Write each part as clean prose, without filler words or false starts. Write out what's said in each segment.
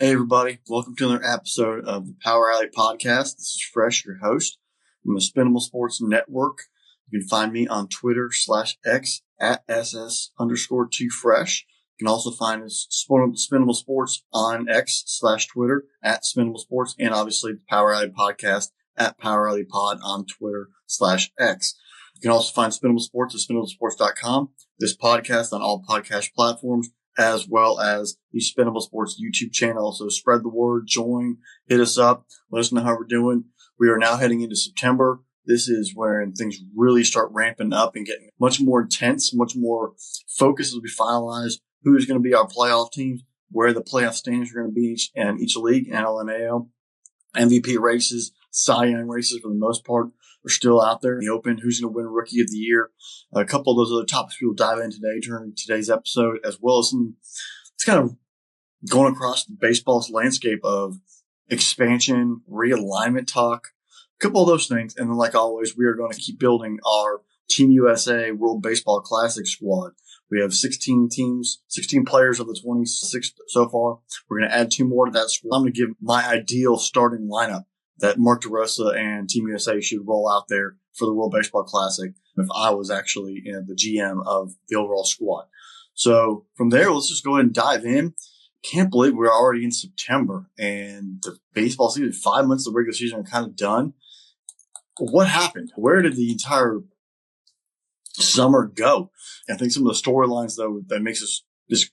Hey everybody, welcome to another episode of the Power Alley Podcast. This is Fresh, your host from the Spinnable Sports Network. You can find me on Twitter/X at SS_2Fresh. You can also find us Spinnable Sports on X/Twitter at Spinnable Sports, and obviously the Power Alley Podcast at Power Alley Pod on Twitter/X. You can also find Spinnable Sports at spinnablesports.com. This podcast on all podcast platforms, as well as the Spinnable Sports YouTube channel. So spread the word, join, hit us up, let us know how we're doing. We are now heading into September. This is when things really start ramping up and getting much more intense, much more focus as we finalize who's going to be our playoff teams, where the playoff standings are going to be in each league, NL and AL. MVP races, Cy Young races for the most part are still out there in the open. Who's going to win Rookie of the Year? A couple of those other topics we will dive in today during today's episode, as well as it's kind of going across the baseball's landscape of expansion, realignment talk, a couple of those things. And then, like always, we are going to keep building our Team USA World Baseball Classic squad. We have 16 teams, 16 players of the 26 so far. We're going to add 2 more to that squad. I'm going to give my ideal starting lineup that Mark DeRosa and Team USA should roll out there for the World Baseball Classic if I was actually the GM of the overall squad. So from there, let's just go ahead and dive in. Can't believe we're already in September and the baseball season, 5 months of the regular season are kind of done. What happened? Where did the entire summer go? I think some of the storylines, though, that makes this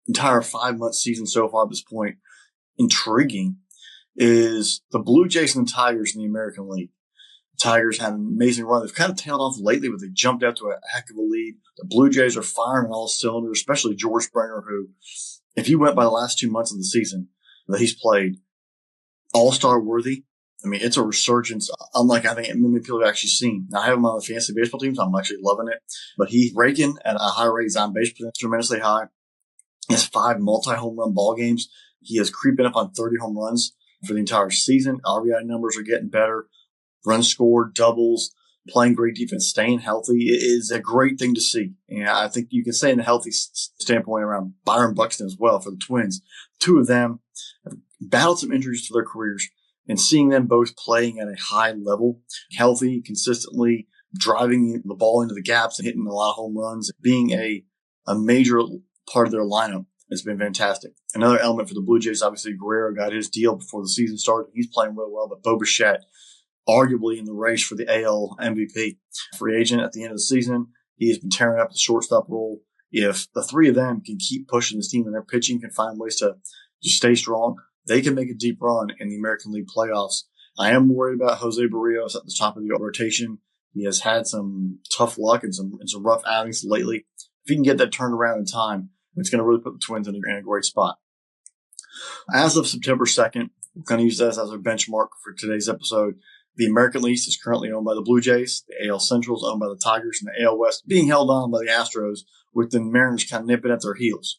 entire 5-month season so far at this point intriguing is the Blue Jays and the Tigers in the American League. The Tigers had an amazing run. They've kind of tailed off lately, but they jumped out to a heck of a lead. The Blue Jays are firing on all cylinders, especially George Springer, who, if you went by the last 2 months of the season that he's played, all-star worthy. I mean, it's a resurgence, unlike I think many people have actually seen. Now, I have him on the fantasy baseball team, so I'm actually loving it. But he's raking at a high rate. His on-base percentage tremendously high. He has 5 multi-home run ball games. He is creeping up on 30 home runs for the entire season. RBI numbers are getting better. Runs scored, doubles, playing great defense, staying healthy. It is a great thing to see. And I think you can say in a healthy standpoint around Byron Buxton as well for the Twins. 2 of them have battled some injuries to their careers, and seeing them both playing at a high level, healthy, consistently driving the ball into the gaps and hitting a lot of home runs, being a major part of their lineup has been fantastic. Another element for the Blue Jays, obviously, Guerrero got his deal before the season started. He's playing real well, but Bo Bichette, arguably in the race for the AL MVP. Free agent at the end of the season. He has been tearing up the shortstop role. If the 3 of them can keep pushing this team and their pitching can find ways to just stay strong, they can make a deep run in the American League playoffs. I am worried about Jose Barrios at the top of the rotation. He has had some tough luck and some rough outings lately. If he can get that turned around in time, it's going to really put the Twins in a great spot. As of September 2nd, we're going to use this as our benchmark for today's episode. The American League is currently owned by the Blue Jays. The AL Central is owned by the Tigers, and the AL West being held on by the Astros, with the Mariners kind of nipping at their heels.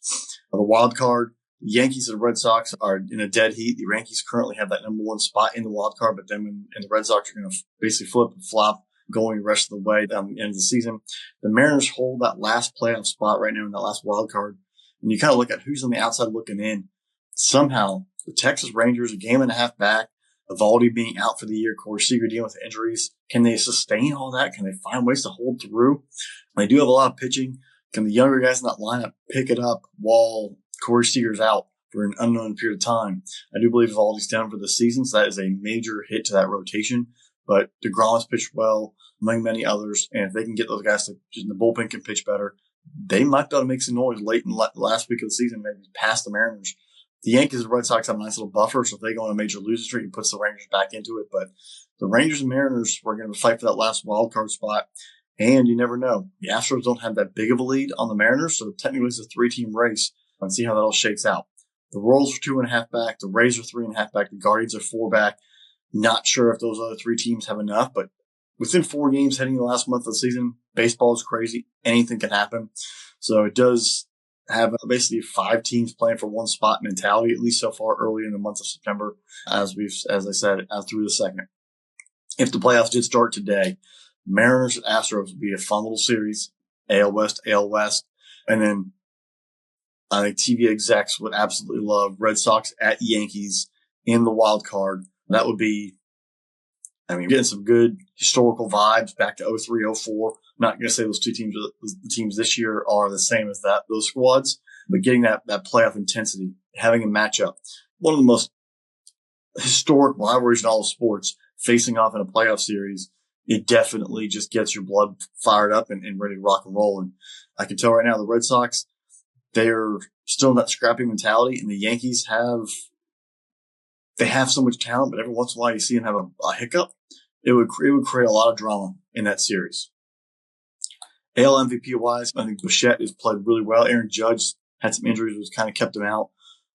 The wild card, the Yankees and the Red Sox are in a dead heat. The Yankees currently have that number 1 spot in the wild card, but then and the Red Sox are going to basically flip and flop going the rest of the way down the end of the season. The Mariners hold that last playoff spot right now in that last wild card. And you kind of look at who's on the outside looking in. Somehow, the Texas Rangers, a game and a half back, Evaldi being out for the year, Corey Seager dealing with injuries. Can they sustain all that? Can they find ways to hold through? They do have a lot of pitching. Can the younger guys in that lineup pick it up while Corey Seager's out for an unknown period of time? I do believe Evaldi's down for the season, so that is a major hit to that rotation. But DeGrom has pitched well, among many others. And if they can get those guys to, the bullpen can pitch better, they might be able to make some noise late in last week of the season, maybe past the Mariners. The Yankees and Red Sox have a nice little buffer, so if they go on a major losing streak, it puts the Rangers back into it. But the Rangers and Mariners were going to fight for that last wild card spot, and you never know. The Astros don't have that big of a lead on the Mariners, so technically it's a 3-team race. Let's see how that all shakes out. The Royals are 2.5 back, the Rays are 3.5 back, the Guardians are 4 back. Not sure if those other 3 teams have enough, but within 4 games heading the last month of the season, baseball is crazy. Anything can happen. So it does have basically 5 teams playing for 1 spot mentality, at least so far early in the month of September, as I said, through the second. If the playoffs did start today, Mariners and Astros would be a fun little series, AL West, and then I think TV execs would absolutely love Red Sox at Yankees in the wild card. That would be, getting some good historical vibes back to 03, 04. Not going to say those two teams, the teams this year are the same as those squads, but getting that playoff intensity, having a matchup. One of the most historic rivalries in all of sports, facing off in a playoff series, it definitely just gets your blood fired up and ready to rock and roll. And I can tell right now the Red Sox, they're still in that scrappy mentality, and the Yankees have so much talent, but every once in a while you see them have a hiccup. It would create a lot of drama in that series. AL MVP wise, I think Bichette has played really well. Aaron Judge had some injuries, which kind of kept him out.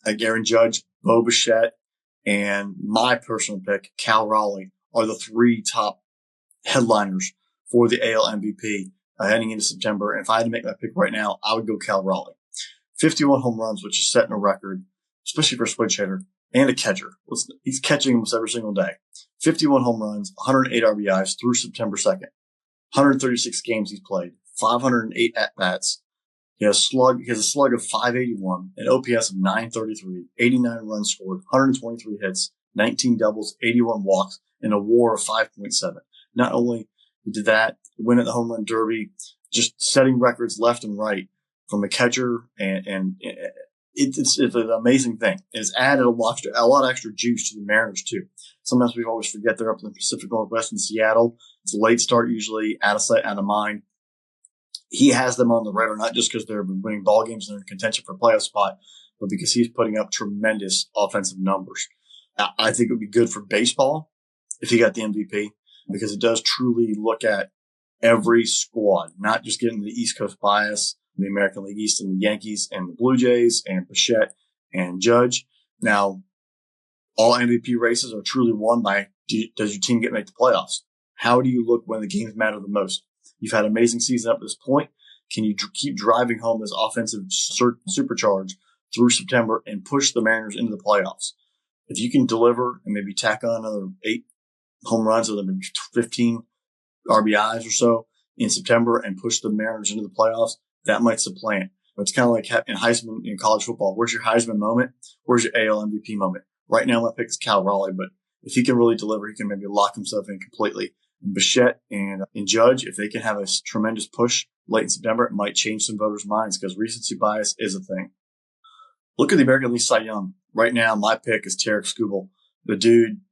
Like Aaron Judge, Bo Bichette, and my personal pick, Cal Raleigh, are the three top headliners for the AL MVP heading into September. And if I had to make my pick right now, I would go Cal Raleigh. 51 home runs, which is setting a record, especially for a switch hitter and a catcher. He's catching almost every single day. 51 home runs, 108 RBIs through September 2nd. 136 games he's played, 508 at-bats. He has a slug of 581, an OPS of 933, 89 runs scored, 123 hits, 19 doubles, 81 walks, and a WAR of 5.7. Not only did that, win at the home run derby, just setting records left and right from a catcher, and it's an amazing thing. It's added a lot of extra juice to the Mariners too. Sometimes we always forget they're up in the Pacific Northwest in Seattle. It's a late start usually, out of sight, out of mind. He has them on the radar, not just because they're winning ball games and they're in contention for a playoff spot, but because he's putting up tremendous offensive numbers. I think it would be good for baseball if he got the MVP, because it does truly look at every squad, not just getting the East Coast bias, the American League East and the Yankees and the Blue Jays and Bichette and Judge. Now, all MVP races are truly won by, does your team make the playoffs? How do you look when the games matter the most? You've had an amazing season up to this point. Can you keep driving home this offensive supercharge through September and push the Mariners into the playoffs? If you can deliver and maybe tack on another 8 home runs or maybe 15 RBIs or so in September and push the Mariners into the playoffs, that might supplant. It's kind of like in Heisman in college football. Where's your Heisman moment? Where's your AL MVP moment? Right now, my pick is Cal Raleigh, but if he can really deliver, he can maybe lock himself in completely. And Bichette and Judge, if they can have a tremendous push late in September, it might change some voters' minds because recency bias is a thing. Look at the American League Cy Young. Right now, my pick is Tarek Skubal. The dude,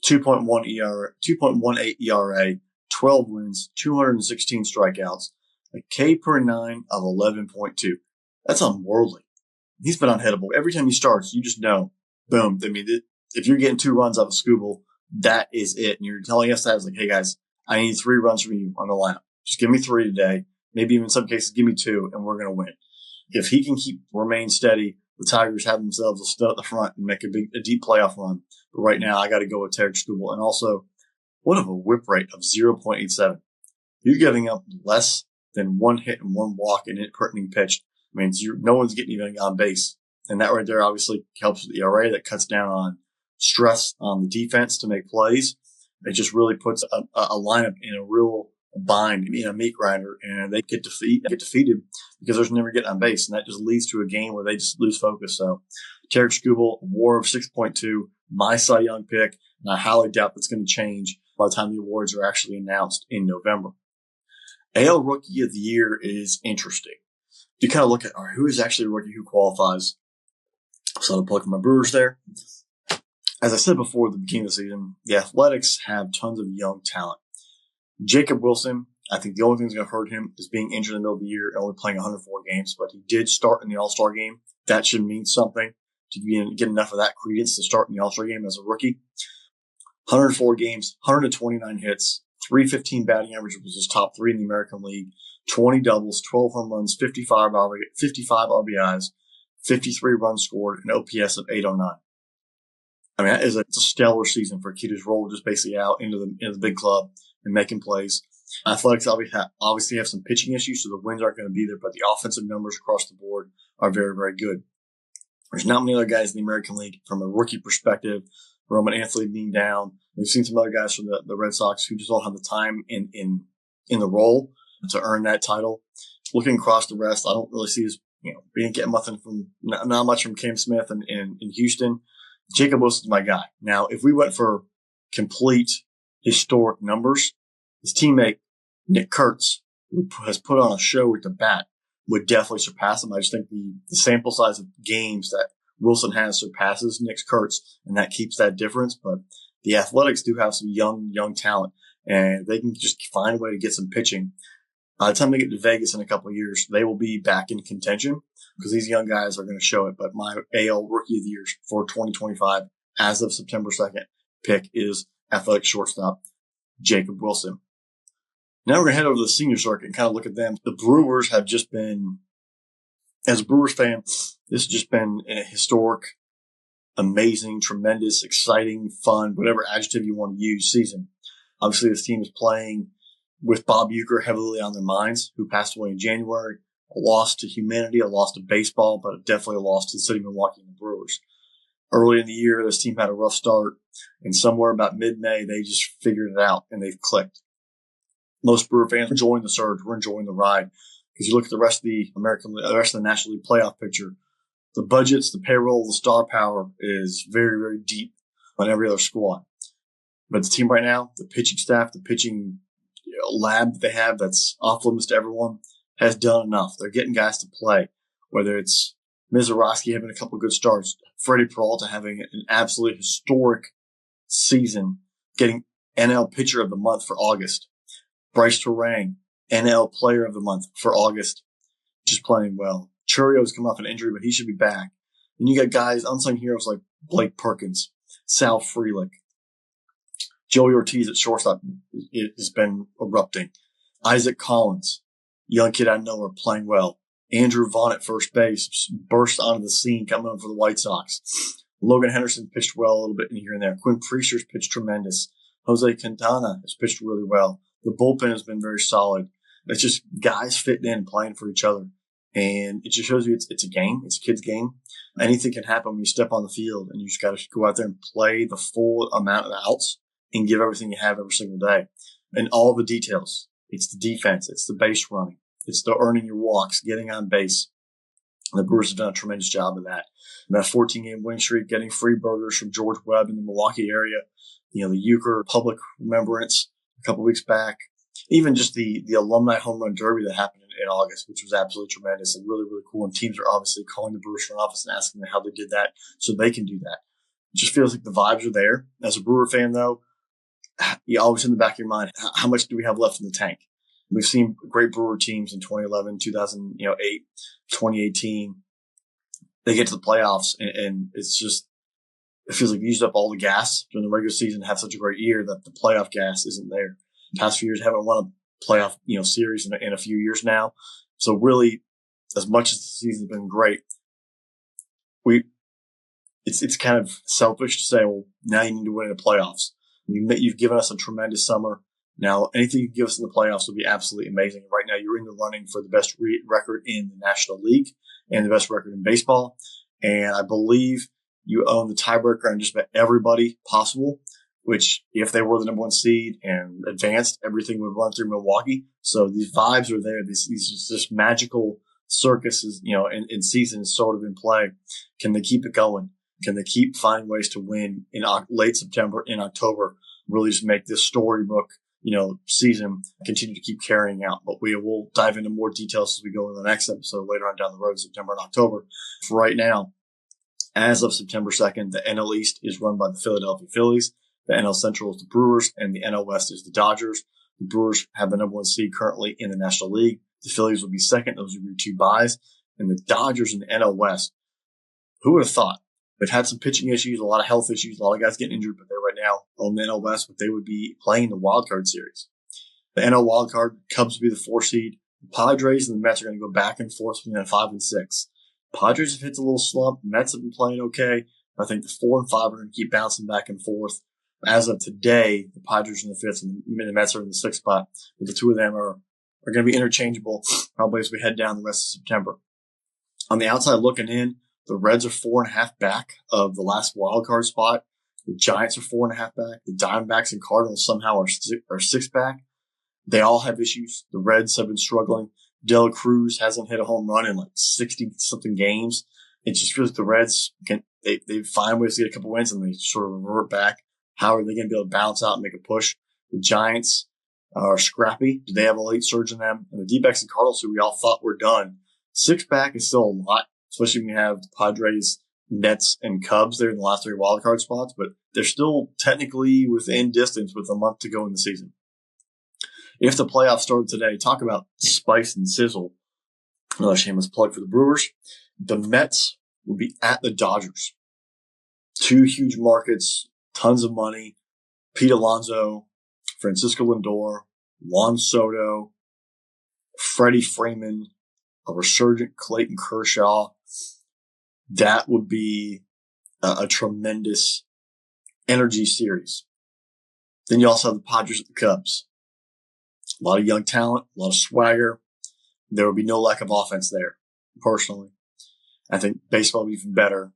2.18 ERA, 12 wins, 216 strikeouts, a K per 9 of 11.2. That's unworldly. He's been unhittable. Every time he starts, you just know, boom. If you're getting 2 runs out of Skubal, that is it. And you're telling us that it's like, hey guys, I need 3 runs from you on the lineup. Just give me 3 today. Maybe even in some cases, give me 2 and we're going to win. If he can remain steady, the Tigers have themselves a stud at the front and make a deep playoff run. But right now, I got to go with Tarek Skubal. And also, what of a whip rate of 0.87? You're giving up less than 1 hit and 1 walk in it per inning pitched. No one's getting even on base. And that right there obviously helps with the ERA. That cuts down on stress on the defense to make plays. It just really puts a lineup in a real bind, in a meat grinder, and they get defeated because there's never getting on base. And that just leads to a game where they just lose focus. So Tarek Skubal, WAR of 6.2, my Cy Young pick, and I highly doubt that's going to change by the time the awards are actually announced in November. AL Rookie of the Year is interesting. You kind of look at, all right, who is actually a rookie who qualifies? So I'll plug my Brewers there. As I said before at the beginning of the season, the Athletics have tons of young talent. Jacob Wilson, I think the only thing that's going to hurt him is being injured in the middle of the year and only playing 104 games, but he did start in the All-Star game. That should mean something to get enough of that credence to start in the All-Star game as a rookie. 104 games, 129 hits, 315 batting average, which was his top 3 in the American League, 20 doubles, 12 home runs, 55 RBIs, 53 runs scored, an OPS of 809. It's a stellar season for a kid who's rolled just basically out into the big club and making plays. Athletics obviously have some pitching issues, so the wins aren't going to be there, but the offensive numbers across the board are very, very good. There's not many other guys in the American League from a rookie perspective. Roman Anthony being down. We've seen some other guys from the Red Sox who just don't have the time in the role to earn that title. Looking across the rest, I don't really see We didn't get not much from Cam Smith in Houston. Jacob Wilson's my guy. Now, if we went for complete historic numbers, his teammate Nick Kurtz, who has put on a show with the bat, would definitely surpass him. I just think the sample size of games that Wilson has surpasses Nick Kurtz, and that keeps that difference. But the Athletics do have some young talent, and they can just find a way to get some pitching. By the time they get to Vegas in a couple of years, they will be back in contention because these young guys are going to show it. But my AL Rookie of the Year for 2025, as of September 2nd, pick is Athletic shortstop Jacob Wilson. Now we're going to head over to the senior circuit and kind of look at them. The Brewers have just been, as a Brewers fan, this has just been a historic, amazing, tremendous, exciting, fun, whatever adjective you want to use, season. Obviously, this team is playing with Bob Uecker heavily on their minds, who passed away in January. A loss to humanity, a loss to baseball, but definitely a loss to the city of Milwaukee and the Brewers. Early in the year, this team had a rough start, and somewhere about mid-May, they just figured it out, and they've clicked. Most Brewer fans are enjoying the surge. We're enjoying the ride. Because you look at the rest of the rest of the National League playoff picture, the budgets, the payroll, the star power is very, very deep on every other squad. But the team right now, the pitching staff, the pitching lab that they have that's off limits to everyone has done enough. They're getting guys to play, whether it's Mizorowski having a couple of good starts, Freddie Peralta having an absolutely historic season, getting NL Pitcher of the Month for August. Bryce Terang, NL Player of the Month for August, just playing well. Churrio's come off an injury, but he should be back. And you got guys, unsung heroes like Blake Perkins, Sal Frelick, Joey Ortiz at shortstop has been erupting. Isaac Collins, young kid I know, are playing well. Andrew Vaughn at first base burst onto the scene coming in for the White Sox. Logan Henderson pitched well a little bit in here and there. Quinn Priester's pitched tremendous. Jose Quintana has pitched really well. The bullpen has been very solid. It's just guys fitting in and playing for each other. And it just shows you it's a game. It's a kid's game. Anything can happen when you step on the field, and you just got to go out there and play the full amount of outs and give everything you have every single day. And all the details. It's the defense. It's the base running. It's the earning your walks, getting on base. The Brewers have done a tremendous job of that. And that 14-game winning streak, getting free burgers from George Webb in the Milwaukee area. The Uecker public remembrance a couple weeks back. Even just the alumni home run derby that happened in August, which was absolutely tremendous and really, really cool. And teams are obviously calling the Brewers front office and asking them how they did that so they can do that. It just feels like the vibes are there. As a Brewer fan, though, you always in the back of your mind, how much do we have left in the tank? We've seen great Brewer teams in 2011, 2008, 2018. They get to the playoffs, and it's just, it feels like we used up all the gas during the regular season, have such a great year that the playoff gas isn't there. The past few years haven't won a playoff, series in a few years now. So really, as much as the season's been great, it's kind of selfish to say, well, now you need to win in the playoffs. You've given us a tremendous summer. Now, anything you give us in the playoffs will be absolutely amazing. Right now, you're in the running for the best record in the National League and the best record in baseball. And I believe you own the tiebreaker on just about everybody possible, which if they were the number one seed and advanced, everything would run through Milwaukee. So these vibes are there. These just magical circuses, in season is sort of in play. Can they keep it going? Can they keep finding ways to win in late September, in October, really just make this storybook, season continue to keep carrying out? But we will dive into more details as we go in the next episode later on down the road, September and October. For right now, as of September 2nd, the NL East is run by the Philadelphia Phillies. The NL Central is the Brewers, and the NL West is the Dodgers. The Brewers have the number one seed currently in the National League. The Phillies will be second. Those would be 2 buys. And the Dodgers in the NL West, who would have thought? They've had some pitching issues, a lot of health issues, a lot of guys getting injured, but they're right now on the NL West, but they would be playing the wild card series. The NL wild card, Cubs would be the 4 seed. The Padres and the Mets are going to go back and forth between 5 and 6. Padres have hit a little slump. Mets have been playing okay. I think the 4 and 5 are going to keep bouncing back and forth. As of today, the Padres are in the 5th and the Mets are in the 6th spot. But the two of them are going to be interchangeable probably as we head down the rest of September. On the outside looking in, the Reds are 4.5 back of the last wild card spot. The Giants are 4.5 back. The Diamondbacks and Cardinals somehow are 6 back. They all have issues. The Reds have been struggling. De La Cruz hasn't hit a home run in like 60-something games. It just feels like the Reds they find ways to get a couple wins and they sort of revert back. How are they going to be able to bounce out and make a push? The Giants are scrappy. Do they have a late surge in them? And the D-backs and Cardinals, who we all thought were done, 6 back is still a lot, especially when you have the Padres, Nets, and Cubs there in the last 3 wildcard spots, but they're still technically within distance with a month to go in the season. If the playoffs started today, talk about spice and sizzle. Another shameless plug for the Brewers. The Mets will be at the Dodgers. 2 huge markets, tons of money. Pete Alonso, Francisco Lindor, Juan Soto, Freddie Freeman, a resurgent Clayton Kershaw. That would be a tremendous energy series. Then you also have the Padres at the Cubs. A lot of young talent, a lot of swagger. There would be no lack of offense there, personally. I think baseball would be even better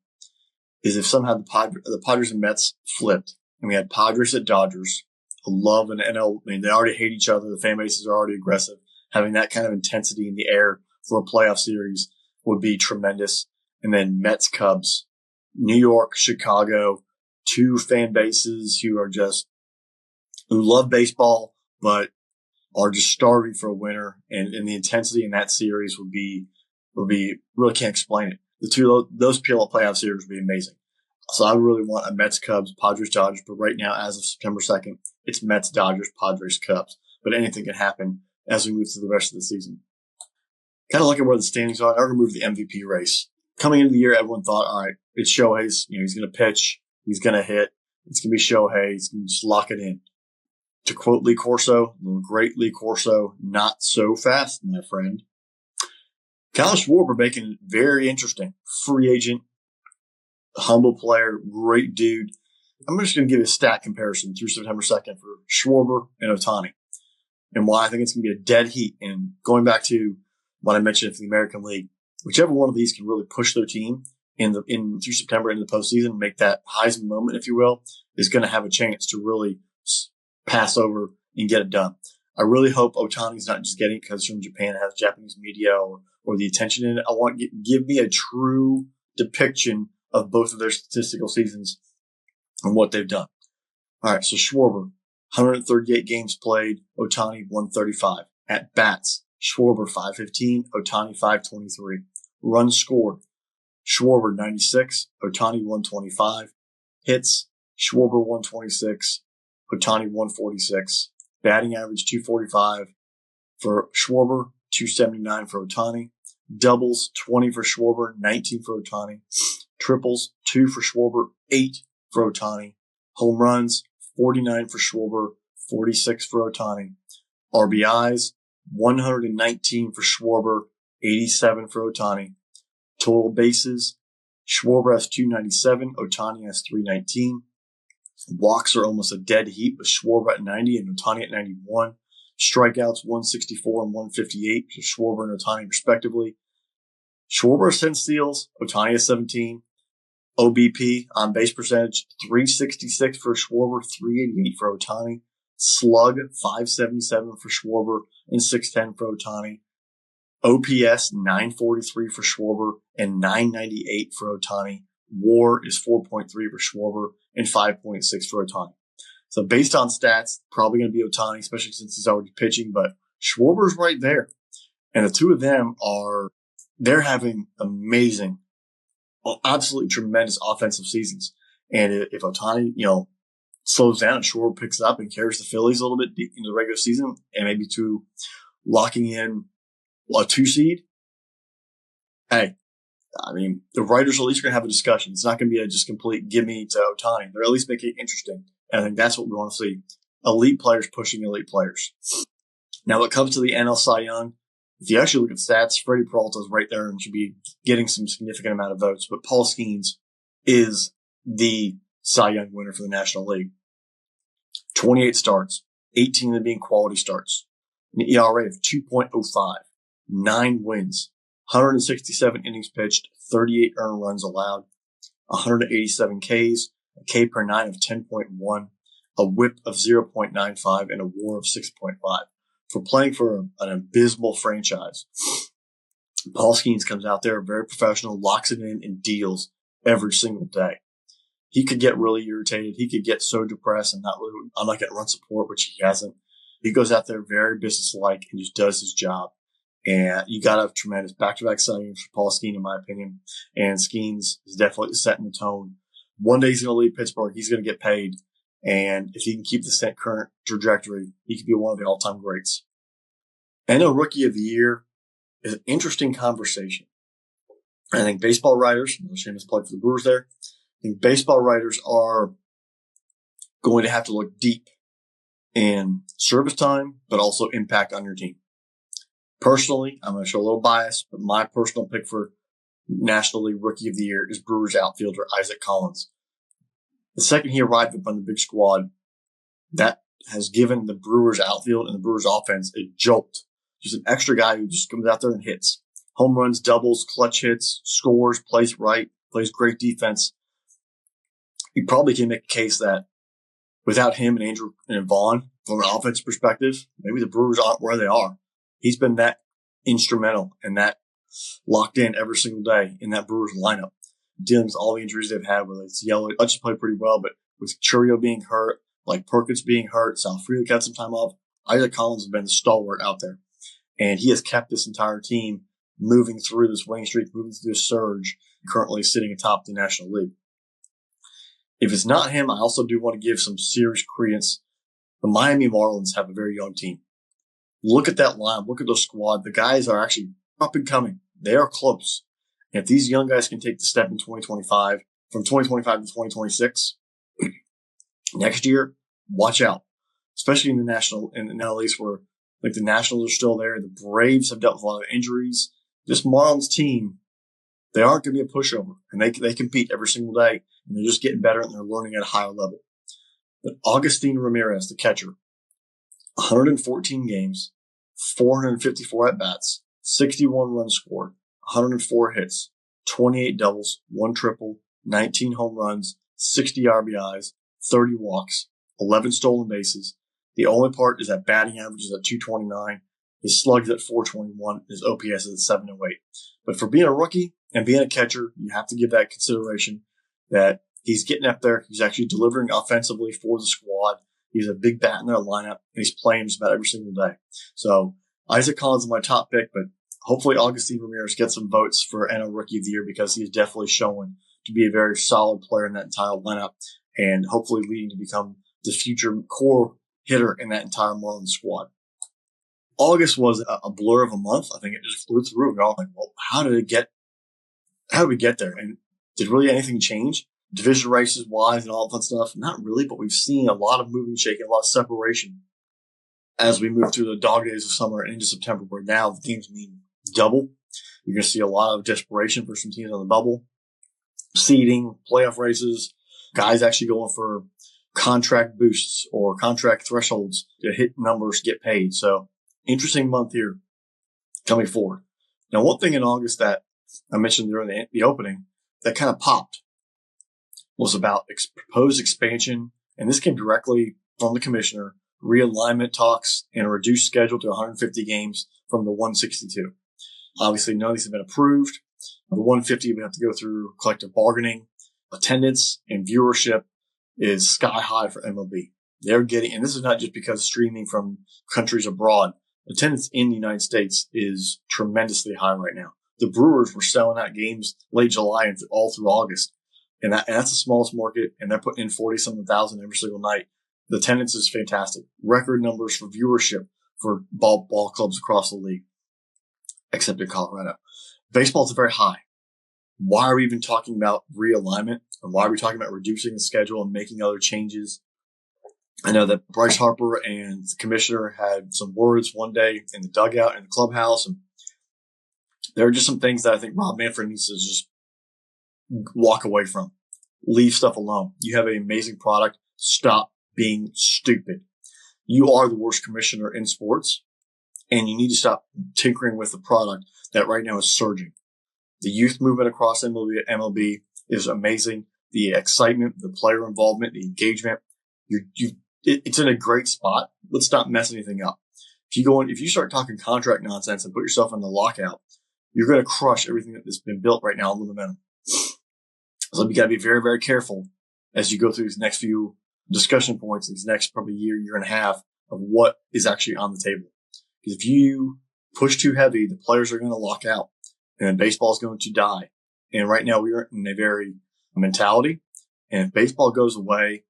is if somehow the Padres and Mets flipped and we had Padres at Dodgers. Love and NL. I mean, they already hate each other. The fan bases are already aggressive. Having that kind of intensity in the air for a playoff series would be tremendous. And then Mets, Cubs, New York, Chicago, 2 fan bases who love baseball, but are just starving for a winner. And the intensity in that series would be really can't explain it. Those playoff series would be amazing. So I really want a Mets, Cubs, Padres, Dodgers, but right now, as of September 2nd, it's Mets, Dodgers, Padres, Cubs. But anything can happen as we move through the rest of the season. Kind of look at where the standings are. I'll remove the MVP race. Coming into the year, everyone thought, all right, it's Shohei's, he's going to pitch, he's going to hit, it's going to be Shohei, he's going to just lock it in. To quote Lee Corso, the great Lee Corso, not so fast, my friend. Kyle Schwarber making it very interesting. Free agent, humble player, great dude. I'm just going to give you a stat comparison through September 2nd for Schwarber and Ohtani and why I think it's going to be a dead heat. And going back to what I mentioned for the American League, whichever one of these can really push their team through September into the postseason, make that Heisman moment, if you will, is going to have a chance to really pass over and get it done. I really hope Ohtani's not just getting it because from Japan, it has Japanese media or the attention in it. I want give me a true depiction of both of their statistical seasons and what they've done. All right, so Schwarber, 138 games played, Ohtani 135. At bats, Schwarber 515, Ohtani 523. Runs scored, Schwarber 96, Ohtani 125. Hits, Schwarber 126, Ohtani 146. Batting average 245 for Schwarber, 279 for Ohtani. Doubles 20 for Schwarber, 19 for Ohtani. Triples 2 for Schwarber, 8 for Ohtani. Home runs 49 for Schwarber, 46 for Ohtani. RBIs 119 for Schwarber, 87 for Ohtani. Total bases, Schwarber has 297, Ohtani has 319. Walks are almost a dead heat with Schwarber at 90 and Ohtani at 91. Strikeouts 164 and 158 for Schwarber and Ohtani respectively. Schwarber has 10 steals, Ohtani has 17. OBP, on base percentage, 366 for Schwarber, 388 for Ohtani. Slug, 577 for Schwarber and 610 for Ohtani. OPS, 943 for Schwarber and 998 for Ohtani. WAR is 4.3 for Schwarber and 5.6 for Ohtani. So based on stats, probably going to be Ohtani, especially since he's already pitching, but Schwarber's right there. And the two of them they're having amazing, absolutely tremendous offensive seasons. And if Ohtani, slows down and Schwarber picks it up and carries the Phillies a little bit deep into the regular season and maybe to locking in a 2 seed, hey, I mean, the writers at least are going to have a discussion. It's not going to be a just complete give me to Ohtani. They're at least making it interesting. And I think that's what we want to see. Elite players pushing elite players. Now, when it comes to the NL Cy Young, if you actually look at stats, Freddie Peralta is right there and should be getting some significant amount of votes. But Paul Skeens is the Cy Young winner for the National League. 28 starts, 18 of them being quality starts. An ERA of 2.05, 9 wins, 167 innings pitched, 38 earned runs allowed, 187 Ks, a K per 9 of 10.1, a whip of 0.95, and a WAR of 6.5. for playing for an abysmal franchise. Paul Skeens comes out there, very professional, locks it in and deals every single day. He could get really irritated. He could get so depressed and I'm not going to run support, which he hasn't. He goes out there very businesslike and just does his job. And you got to have tremendous back-to-back signings for Paul Skeens, in my opinion. And Skeens is definitely setting the tone. One day he's going to leave Pittsburgh. He's going to get paid. And if he can keep the current trajectory, he could be one of the all-time greats. NL Rookie of the Year is an interesting conversation. I think baseball writers, no shameless plug for the Brewers there, I think baseball writers are going to have to look deep in service time, but also impact on your team. Personally, I'm going to show a little bias, but my personal pick for National League Rookie of the Year is Brewers outfielder Isaac Collins. The second he arrived up on the big squad, that has given the Brewers outfield and the Brewers offense a jolt. Just an extra guy who just comes out there and hits. Home runs, doubles, clutch hits, scores, plays right, plays great defense. You probably can make a case that without him and Andrew and Vaughn, from an offense perspective, maybe the Brewers aren't where they are. He's been that instrumental and that locked in every single day in that Brewers lineup, dealing with all the injuries they've had, whether it's Yelich. Hutch played pretty well, but with Churio being hurt, like Perkins being hurt, Salfreda got some time off, Isaac Collins has been the stalwart out there. And he has kept this entire team moving through this winning streak, moving through this surge, currently sitting atop the National League. If it's not him, I also do want to give some serious credence. The Miami Marlins have a very young team. Look at that line. Look at the squad. The guys are actually up and coming. They are close. And if these young guys can take the step in 2025, from 2025 to 2026, next year, watch out. Especially in the NL East where like the Nationals are still there. The Braves have dealt with a lot of injuries. This Marlins team, they aren't going to be a pushover. And they compete every single day. And they're just getting better and they're learning at a higher level. But Agustin Ramirez, the catcher, 114 games, 454 at-bats, 61 runs scored, 104 hits, 28 doubles, 1 triple, 19 home runs, 60 RBIs, 30 walks, 11 stolen bases. The only part is that batting average is at 229. His slug's at 421. His OPS is at 708. But for being a rookie and being a catcher, you have to give that consideration that he's getting up there. He's actually delivering offensively for the squad. He's a big bat in their lineup, and he's playing just about every single day. So Isaac Collins is my top pick, but hopefully Agustin Ramirez gets some votes for NL Rookie of the Year because he is definitely showing to be a very solid player in that entire lineup and hopefully leading to become the future core hitter in that entire Marlins squad. August was a blur of a month. I think it just flew through. And we're all like, well, how did we get there? And did really anything change? Division races wise and all that fun stuff? Not really, but we've seen a lot of moving, shaking, a lot of separation as we move through the dog days of summer and into September, where now the games mean double. You're going to see a lot of desperation for some teams on the bubble, seeding, playoff races, guys actually going for contract boosts or contract thresholds to hit numbers, get paid. So interesting month here coming forward. Now, one thing in August that I mentioned during the opening that kind of popped was about proposed expansion, and this came directly from the commissioner, realignment talks and a reduced schedule to 150 games from the 162. Obviously, none of these have been approved. The 150, we have to go through collective bargaining. Attendance and viewership is sky high for MLB. They're getting, and this is not just because streaming from countries abroad. Attendance in the United States is tremendously high right now. The Brewers were selling out games late July and all through August. And that's the smallest market, and they're putting in 40-something thousand every single night. The attendance is fantastic. Record numbers for viewership for ball clubs across the league, except in Colorado. Baseball is very high. Why are we even talking about realignment? And why are we talking about reducing the schedule and making other changes? I know that Bryce Harper and the commissioner had some words one day in the dugout in the clubhouse, and there are just some things that I think Rob Manfred needs to just walk away from. Leave stuff alone. You have an amazing product. Stop being stupid. You are the worst commissioner in sports, and you need to stop tinkering with the product that right now is surging. The youth movement across MLB is amazing. The excitement, the player involvement, the engagement. It's in a great spot. Let's not mess anything up. If you start talking contract nonsense and put yourself in the lockout, you're going to crush everything that's been built right now on the momentum. So you got to be very, very careful as you go through these next few discussion points, these next probably year and a half of what is actually on the table. Because if you push too heavy, the players are going to lock out and baseball is going to die. And right now we are in a very mentality. And if baseball goes away,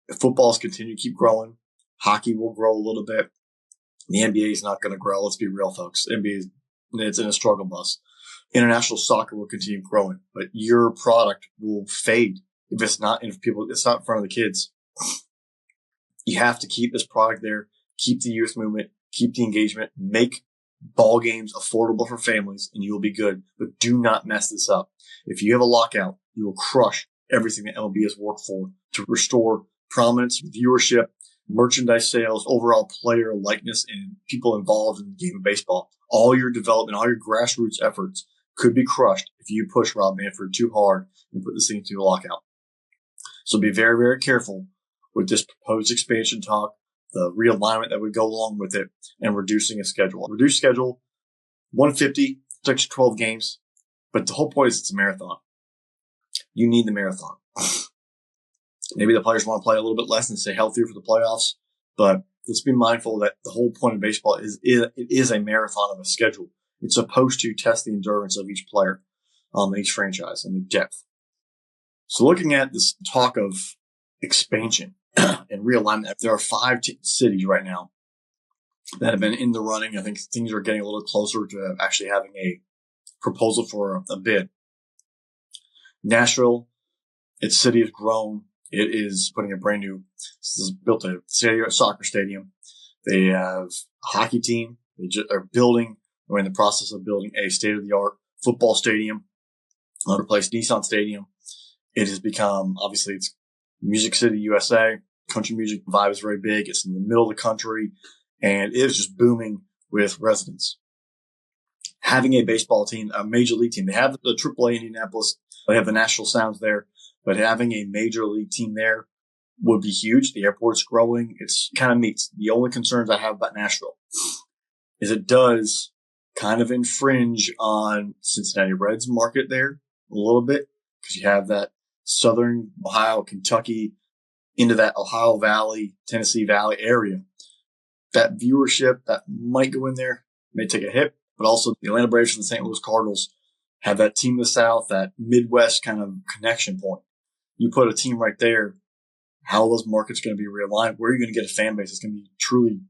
if footballs continue to keep growing, hockey will grow a little bit. The NBA is not going to grow. Let's be real, folks. NBA it's in a struggle bus. International soccer will continue growing, but your product will fade if it's not in front of the kids. You have to keep this product there, keep the youth movement, keep the engagement, make ball games affordable for families, and you will be good. But do not mess this up. If you have a lockout, you will crush everything that MLB has worked for to restore prominence, viewership, merchandise sales, overall player likeness, and people involved in the game of baseball. All your development, all your grassroots efforts could be crushed if you push Rob Manfred too hard and put this thing into a lockout. So be very, very careful with this proposed expansion talk, the realignment that would go along with it, and reducing a schedule. Reduced schedule, 150, 12 games, but the whole point is it's a marathon. You need the marathon. Maybe the players want to play a little bit less and stay healthier for the playoffs, but let's be mindful that the whole point of baseball is a marathon of a schedule. It's supposed to test the endurance of each player, each franchise, and their depth. So looking at this talk of expansion and realignment, there are 5 cities right now that have been in the running. I think things are getting a little closer to actually having a proposal for a bid. Nashville, its city has grown. It is putting a brand new, built a soccer stadium. They have a hockey team. We're in the process of building a state-of-the-art football stadium. To replace Nissan Stadium. It has become, obviously, it's Music City, USA. Country music vibe is very big. It's in the middle of the country, and it is just booming with residents. Having a baseball team, a major league team, they have the AAA Indianapolis, they have the Nashville Sounds there, but having a major league team there would be huge. The airport's growing. It's kind of meets. The only concerns I have about Nashville is it does kind of infringe on Cincinnati Reds market there a little bit, because you have that southern Ohio, Kentucky, into that Ohio Valley, Tennessee Valley area. That viewership that might go in there may take a hit, but also the Atlanta Braves and the St. Louis Cardinals have that team of the South, that Midwest kind of connection point. You put a team right there, how are those markets going to be realigned? Where are you going to get a fan base that's going to be truly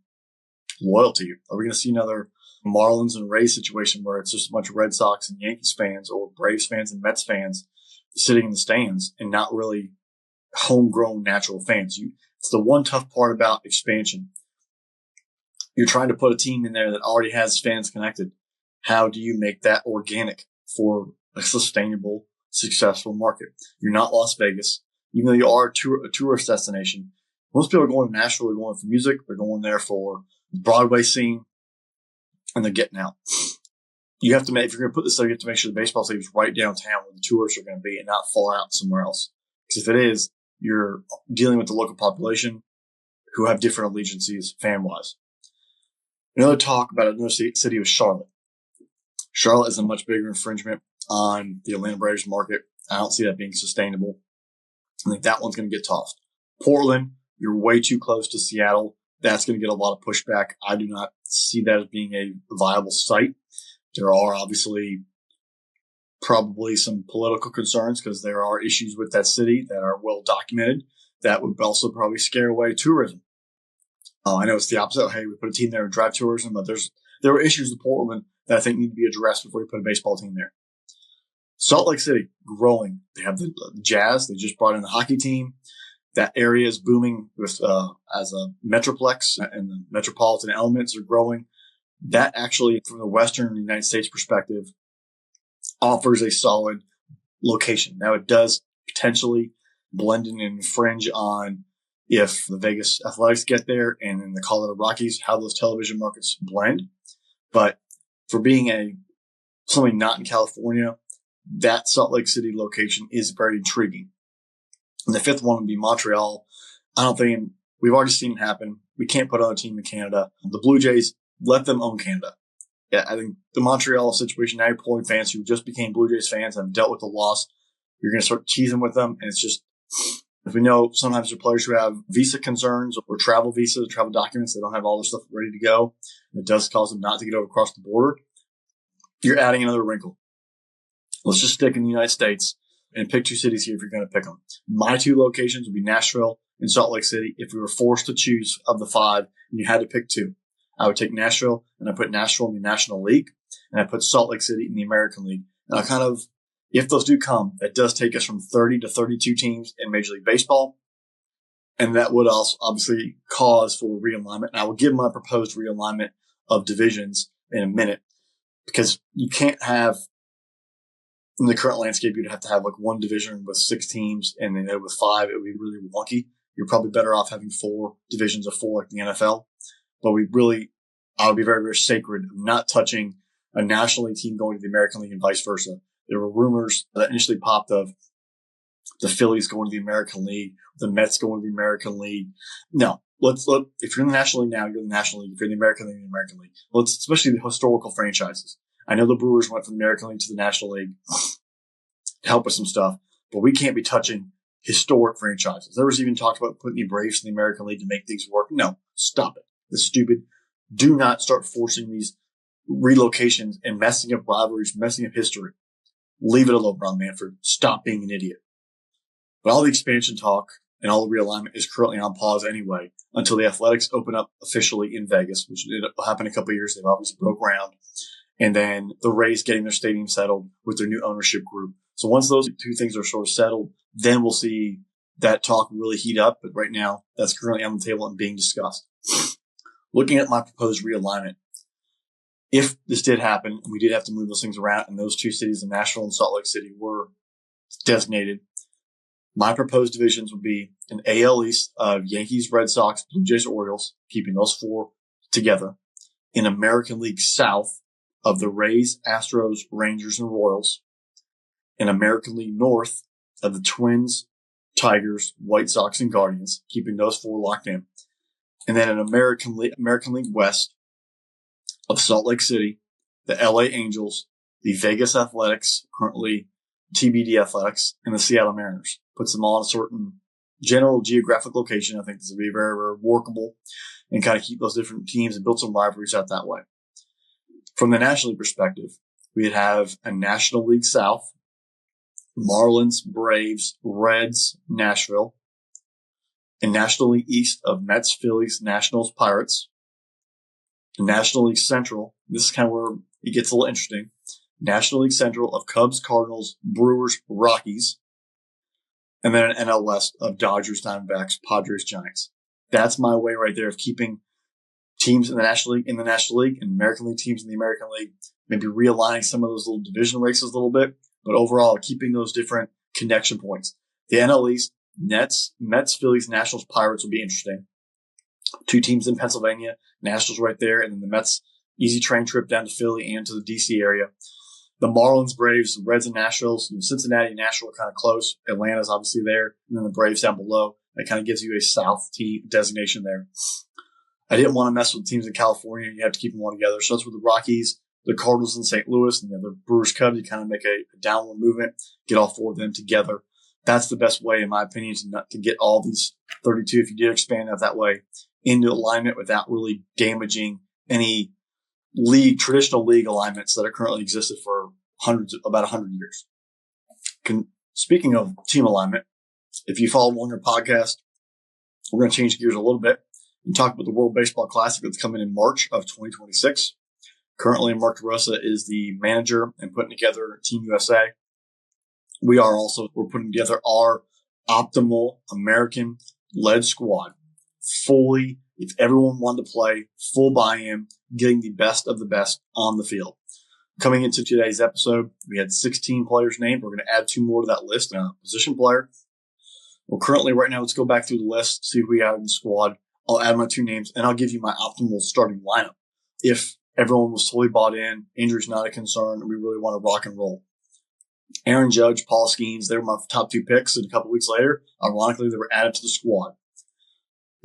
loyal to you? Are we going to see another Marlins and Rays situation where it's just a bunch of Red Sox and Yankees fans or Braves fans and Mets fans sitting in the stands and not really homegrown natural fans? It's the one tough part about expansion. You're trying to put a team in there that already has fans connected. How do you make that organic for a sustainable, successful market? You're not Las Vegas. Even though you are a tourist destination, most people are going to Nashville, they're going for music, they're going there for the Broadway scene, and they're getting out. You have to if you're going to put this there, you have to make sure the baseball stadium is right downtown where the tourists are going to be and not far out somewhere else. Because if it is, you're dealing with the local population who have different allegiances fan-wise. Another talk about another city was Charlotte. Charlotte is a much bigger infringement on the Atlanta Braves market. I don't see that being sustainable. I think that one's going to get tossed. Portland, you're way too close to Seattle. That's going to get a lot of pushback. I do not see that as being a viable site. There are obviously probably some political concerns because there are issues with that city that are well documented that would also probably scare away tourism. I know it's the opposite. Hey, we put a team there and drive tourism, but there are issues with Portland that I think need to be addressed before you put a baseball team there. Salt Lake City, growing. They have the Jazz. They just brought in the hockey team. That area is booming with as a metroplex, and the metropolitan elements are growing. That actually, from the Western United States perspective, offers a solid location. Now, it does potentially blend in and infringe on if the Vegas Athletics get there and in the Colorado Rockies, how those television markets blend. But for being something not in California, that Salt Lake City location is very intriguing. And the fifth one would be Montreal. I don't think We've already seen it happen. We can't put another team in Canada. The Blue Jays, let them own Canada. Yeah, I think the Montreal situation, now you're pulling fans who just became Blue Jays fans and have dealt with the loss. You're going to start teasing with them. And it's just, as we know, sometimes there are players who have visa concerns or travel visas, travel documents. They don't have all their stuff ready to go. And it does cause them not to get over across the border. You're adding another wrinkle. Let's just stick in the United States and pick two cities here if you're going to pick them. My two locations would be Nashville and Salt Lake City. If we were forced to choose of the five and you had to pick two, I would take Nashville, and I put Nashville in the National League, and I put Salt Lake City in the American League. And I kind of, if those do come, that does take us from 30 to 32 teams in Major League Baseball. And that would also obviously cause for realignment. And I will give my proposed realignment of divisions in a minute, because you can't have, in the current landscape, you'd have to have like one division with 6 teams, and then with 5, it would be really wonky. You're probably better off having 4 divisions of 4 like the NFL. But I would be very, very sacred of not touching a National League team going to the American League and vice versa. There were rumors that initially popped of the Phillies going to the American League, the Mets going to the American League. No, if you're in the National League now, you're in the National League. If you're in the American League, you're in the American League. Especially the historical franchises. I know the Brewers went from the American League to the National League to help with some stuff, but we can't be touching historic franchises. There was even talk about putting the Braves in the American League to make things work. No, stop it. It's stupid. Do not start forcing these relocations and messing up rivalries, messing up history. Leave it alone, Ron Manfred. Stop being an idiot. But all the expansion talk and all the realignment is currently on pause anyway until the Athletics open up officially in Vegas, which will happen in a couple of years. They've obviously broke ground. And then the Rays getting their stadium settled with their new ownership group. So once those two things are sort of settled, then we'll see that talk really heat up. But right now, that's currently on the table and being discussed. Looking at my proposed realignment, if this did happen and we did have to move those things around and those two cities of Nashville and Salt Lake City were designated, my proposed divisions would be an AL East of Yankees, Red Sox, Blue Jays, Orioles, keeping those 4 together. An American League South of the Rays, Astros, Rangers, and Royals. An American League North of the Twins, Tigers, White Sox, and Guardians, keeping those 4 locked in. And then an American League West of Salt Lake City, the LA Angels, the Vegas Athletics, currently TBD Athletics, and the Seattle Mariners. Puts them all in a certain general geographic location. I think this would be very, very workable and kind of keep those different teams and build some rivalries out that way. From the National League perspective, we'd have a National League South, Marlins, Braves, Reds, Nashville. A National League East of Mets, Phillies, Nationals, Pirates. A National League Central. This is kind of where it gets a little interesting. National League Central of Cubs, Cardinals, Brewers, Rockies. And then an NL West of Dodgers, Diamondbacks, Padres, Giants. That's my way right there of keeping teams in the National League and American League teams in the American League. Maybe realigning some of those little division races a little bit, but overall keeping those different connection points. The NL East, Mets, Phillies, Nationals, Pirates will be interesting. 2 teams in Pennsylvania, Nationals right there, and then the Mets, easy train trip down to Philly and to the DC area. The Marlins, Braves, Reds, and Nationals. Cincinnati and Nashville are kind of close. Atlanta's obviously there, and then the Braves down below. That kind of gives you a South team designation there. I didn't want to mess with teams in California. You have to keep them all together. So that's with the Rockies, the Cardinals in St. Louis, and the Brewers, Cubs. You kind of make a downward movement, get all 4 of them together. That's the best way, in my opinion, to get all these 32, if you did expand it that way, into alignment without really damaging any traditional league alignments that are currently existed for about 100 years. Speaking of team alignment, if you follow along our podcast, we're going to change gears a little bit and talk about the World Baseball Classic that's coming in March of 2026. Currently, Mark DeRosa is the manager and putting together Team USA. We're putting together our optimal American-led squad. Fully, if everyone wanted to play, full buy-in, getting the best of the best on the field. Coming into today's episode, we had 16 players named. We're going to add 2 more to that list, a position player. Well, currently, right now, let's go back through the list, see who we have in the squad. I'll add my 2 names, and I'll give you my optimal starting lineup. If everyone was totally bought in, injury's not a concern, and we really want to rock and roll. Aaron Judge, Paul Skeens, they were my top 2 picks, and a couple weeks later, ironically, they were added to the squad.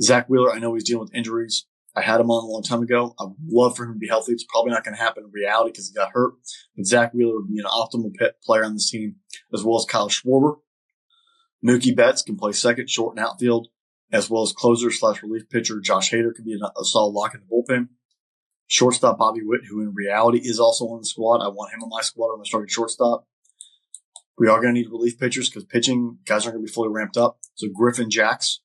Zach Wheeler, I know he's dealing with injuries. I had him on a long time ago. I would love for him to be healthy. It's probably not going to happen in reality because he got hurt. But Zach Wheeler would be an optimal player on this team, as well as Kyle Schwarber. Mookie Betts can play second, short, and outfield, as well as closer/relief pitcher Josh Hader could be a solid lock in the bullpen. Shortstop Bobby Witt, who in reality is also on the squad. I want him on my squad. I'm going to start at shortstop. We are going to need relief pitchers because pitching guys aren't going to be fully ramped up. So Griffin Jacks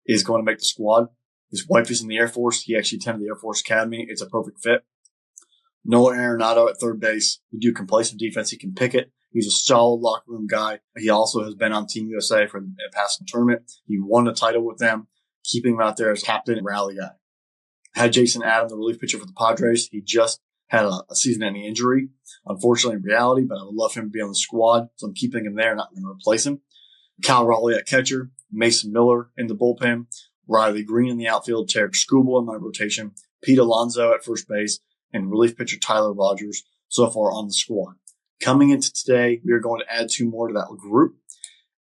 is going to make the squad. His wife is in the Air Force. He actually attended the Air Force Academy. It's a perfect fit. Noah Arenado at third base. He do complacent defense. He can pick it. He's a solid locker room guy. He also has been on Team USA for the past tournament. He won the title with them, keeping him out there as captain and rally guy. Had Jason Adam, the relief pitcher for the Padres. He just had a season-ending injury, unfortunately in reality, but I would love him to be on the squad, so I'm keeping him there, not going to replace him. Cal Raleigh at catcher, Mason Miller in the bullpen, Riley Green in the outfield, Tarek Skubal in my rotation, Pete Alonso at first base, and relief pitcher Tyler Rogers so far on the squad. Coming into today, we are going to add two more to that group.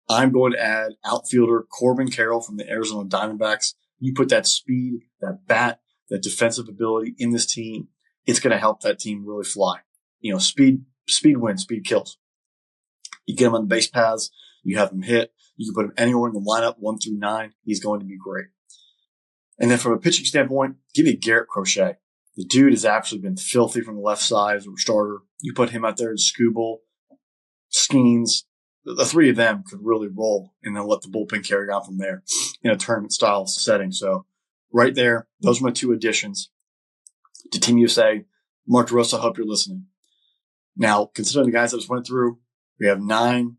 I'm going to add outfielder Corbin Carroll from the Arizona Diamondbacks. You put that speed, that bat, that defensive ability in this team, it's going to help that team really fly. Speed wins, speed kills. You get him on the base paths, you have him hit, you can put him anywhere in the lineup, 1 through 9. He's going to be great. And then from a pitching standpoint, give me Garrett Crochet. The dude has actually been filthy from the left side as a starter. You put him out there in Skubal, Skeens, the three of them could really roll and then let the bullpen carry on from there in a tournament style setting. So right there, those are my two additions to Team USA. Mark DeRosa, I hope you're listening. Now, considering the guys I just went through, we have 9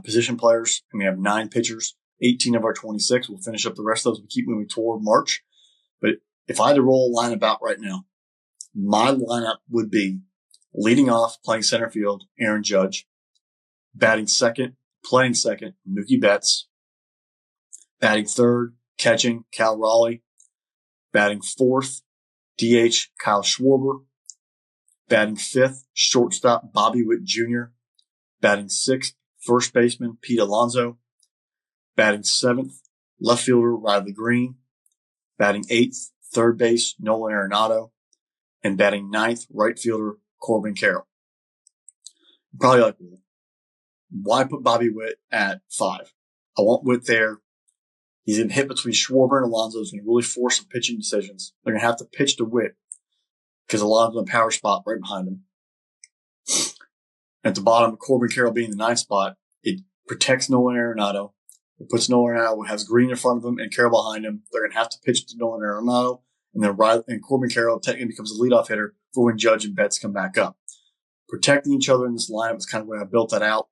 position players and we have 9 pitchers, 18 of our 26. We'll finish up the rest of those. We keep moving toward March. But if I had to roll a lineup out right now, my lineup would be leading off, playing center field, Aaron Judge, batting second, playing second, Mookie Betts, batting third, catching, Cal Raleigh, batting fourth, DH, Kyle Schwarber, batting fifth, shortstop, Bobby Witt Jr., batting sixth, first baseman, Pete Alonso, batting seventh, left fielder, Riley Green, batting eighth, third base, Nolan Arenado, and batting ninth, right fielder, Corbin Carroll. Probably like, why put Bobby Witt at 5? I want Witt there. He's going to hit between Schwarber and Alonso. He's going to really force some pitching decisions. They're going to have to pitch to Witt because Alonso's in the power spot right behind him. At the bottom, Corbin Carroll being the 9th spot, it protects Nolan Arenado. It puts Nolan Arenado, has Green in front of him and Carroll behind him. They're going to have to pitch to Nolan Arenado, and then Corbin Carroll technically becomes a leadoff hitter for when Judge and Betts come back up. Protecting each other in this lineup is kind of the way I built that out.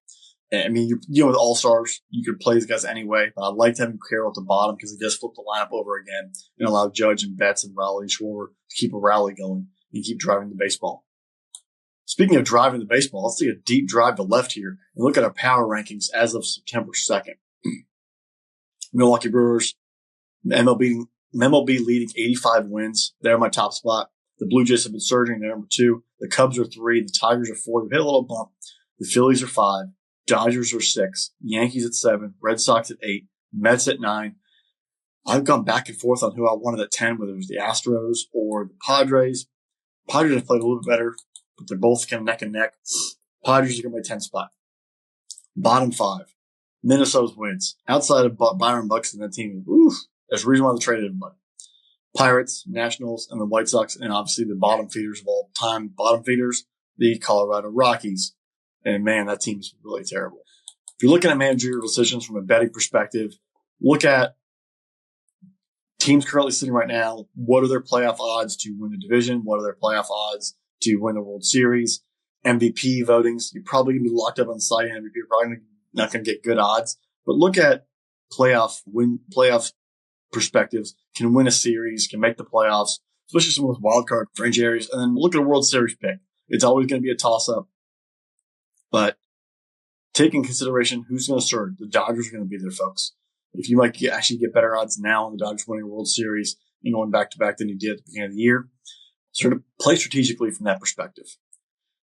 I mean, you're dealing with all-stars. You could play these guys anyway, but I liked having Carroll at the bottom because he does flip the lineup over again and allow Judge and Betts and Raleigh and Schwarber to keep a rally going and keep driving the baseball. Speaking of driving the baseball, let's take a deep drive to left here and look at our power rankings as of September 2nd. Milwaukee Brewers, MLB leading 85 wins. They're my top spot. The Blue Jays have been surging. They're number 2. The Cubs are 3. The Tigers are 4. They've hit a little bump. The Phillies are 5. Dodgers are 6. Yankees at 7. Red Sox at 8. Mets at 9. I've gone back and forth on who I wanted at 10, whether it was the Astros or the Padres. Padres have played a little bit better, but they're both kind of neck and neck. Padres are going to be 10 spot. Bottom 5. Minnesota's wins. Outside of Byron Buxton, that team, there's a reason why they traded everybody. Pirates, Nationals, and the White Sox, and obviously the bottom feeders of all time, bottom feeders, the Colorado Rockies. And man, that team is really terrible. If you're looking at managerial decisions from a betting perspective, look at teams currently sitting right now. What are their playoff odds to win the division? What are their playoff odds to win the World Series? MVP votings. You're probably going to be locked up on the side of MVP. You're probably not going to get good odds. But look at playoff perspectives. Can win a series, can make the playoffs, especially some of those wild card fringe areas. And then look at a World Series pick. It's always going to be a toss-up. But take in consideration who's going to surge. The Dodgers are going to be there, folks. If you might actually get better odds now on the Dodgers winning a World Series and going back-to-back than you did at the beginning of the year, sort of play strategically from that perspective.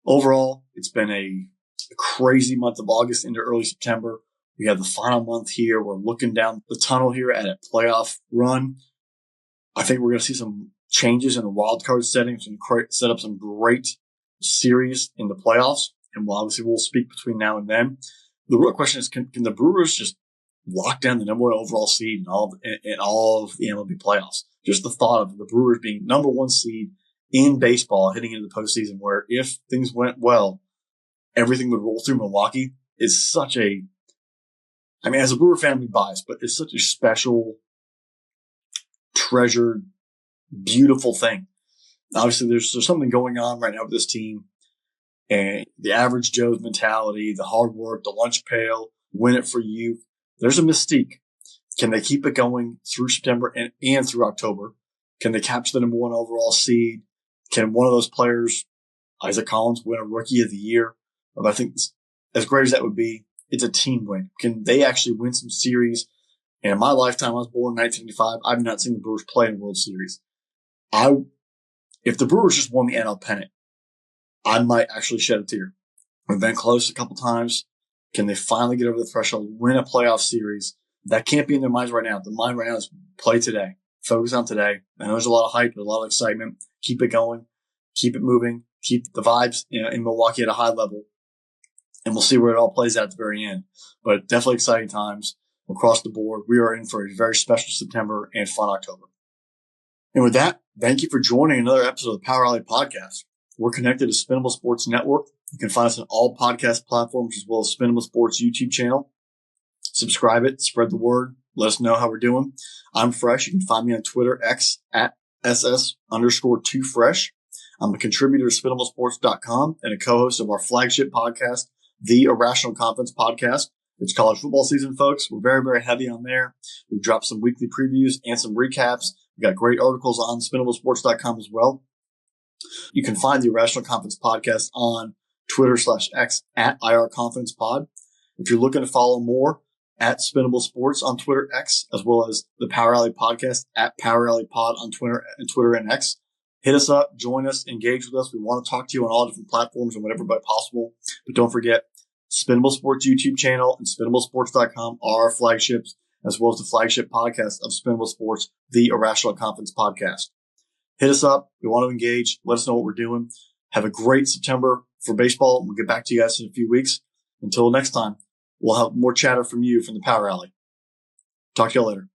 Overall, it's been a crazy month of August into early September. We have the final month here. We're looking down the tunnel here at a playoff run. I think we're going to see some changes in the wild card settings and set up some great series in the playoffs. And we'll speak between now and then. The real question is, can the Brewers just lock down the number one overall seed in all of the MLB playoffs? Just the thought of the Brewers being number one seed in baseball heading into the postseason, where if things went well, everything would roll through Milwaukee, is such a, I mean, as a Brewer fan, I'm biased, but it's such a special, treasured, beautiful thing. Obviously, there's something going on right now with this team, and the average Joe's mentality, the hard work, the lunch pail, win it for you. There's a mystique. Can they keep it going through September and through October? Can they capture the number one overall seed? Can one of those players, Isaac Collins, win a Rookie of the Year? I think as great as that would be, it's a team win. Can they actually win some series? And in my lifetime, I was born in 1985. I've not seen the Brewers play in a World Series. If the Brewers just won the NL pennant, I might actually shed a tear. We've been close a couple times. Can they finally get over the threshold, win a playoff series? That can't be in their minds right now. The mind right now is play today. Focus on today. I know there's a lot of hype, there's a lot of excitement. Keep it going. Keep it moving. Keep the vibes in Milwaukee at a high level. And we'll see where it all plays out at the very end. But definitely exciting times across the board. We are in for a very special September and fun October. And with that, thank you for joining another episode of the Power Alley Podcast. We're connected to Spinnable Sports Network. You can find us on all podcast platforms as well as Spinnable Sports YouTube channel. Subscribe it, spread the word, let us know how we're doing. I'm Fresh. You can find me on Twitter, X, at SS_2Fresh. I'm a contributor to SpinnableSports.com and a co-host of our flagship podcast, The Irrational Confidence Podcast. It's college football season, folks. We're very, very heavy on there. We've dropped some weekly previews and some recaps. We've got great articles on SpinnableSports.com as well. You can find the Irrational Confidence Podcast on Twitter/X at IR Confidence Pod. If you're looking to follow more, at Spinnable Sports on Twitter, X, as well as the Power Alley Podcast at Power Alley Pod on Twitter and X. Hit us up, join us, engage with us. We want to talk to you on all different platforms and whatever possible. But don't forget, Spinnable Sports YouTube channel and SpinnableSports.com are our flagships, as well as the flagship podcast of Spinnable Sports, the Irrational Confidence Podcast. Hit us up. We want to engage. Let us know what we're doing. Have a great September for baseball. We'll get back to you guys in a few weeks. Until next time, we'll have more chatter from you from the Power Alley. Talk to you all later.